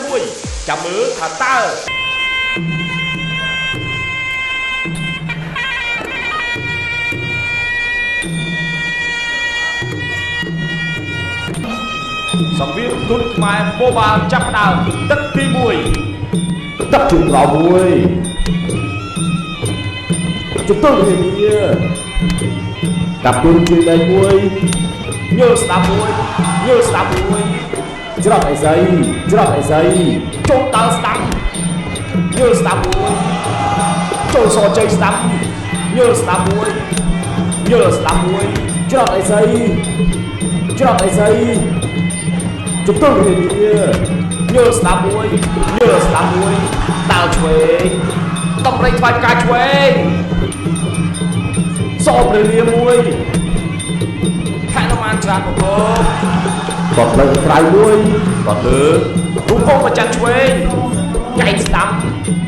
មួយចាំមើលថាតើសង្វៀនទុនខ្មែរបូបាល់ចាប់ផ្ដើមទឹកទី1ទឹកជំរៅមួយជំទង់នេះកាប់ទុនជួយដៃមួយញើស្ដាប់មួយញើស្ដាប់មួយច្រត់អីស្អីច្រត់អីស្អីចូលដើរស្ដាប់ញើស្ដាប់មួយចូលសជ័យស្ដាប់ញើស្ដាប់មួយញើស្ដាប់មួយច្រត់អីស្អីច្រត់អីស្អីជំទង់នេះញើស្ដាប់មួយញើស្ដាប់មួយដើរឆ្វេងតម្រេចខ្វាយកាឆ្វេងសព្រះរាមួយខែនមានច្រើនប្រកបបបលើក្រៅមួយបបលើរូបប្រចាំឆ្វេងចែកស្ដាប់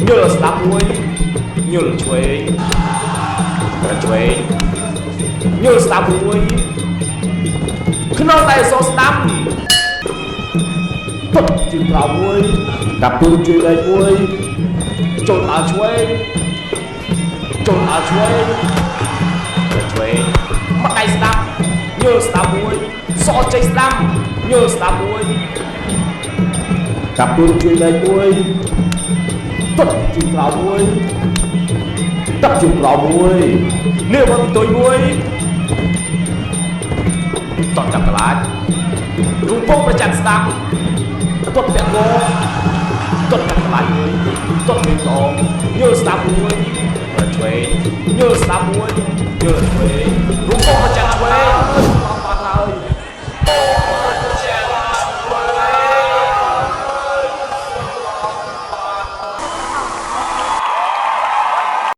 ញើស្ដាប់មួយញើឆ្វេងឆ្វេងញើស្ដាប់មួយក្នុងតែសស្ដាប់ទឹកជំរៅមួយកាប់ទុនជួយដៃមួយចូលដើរឆ្វេងចូលដើរឆ្វេងឆ្វេងមកដៃស្ដាប់ញើស្ដាប់មួយសជ័យស្ដាប់ញើស្ដាប់មួយកាប់ទុនជួយដៃមួយទឹកជំរៅមួយទឹកជំរៅមួយនេះមកទុយមួយតតចាប់កលាចរូបប្រចាំស្ដាប់តតពាក់ងតតចាប់កលាចមួយតតមានតងញើស្ដាប់មួយឆ្វេងញើស្ដាប់មួយញើឆ្វេងរូបប្រចាំឆ្វេង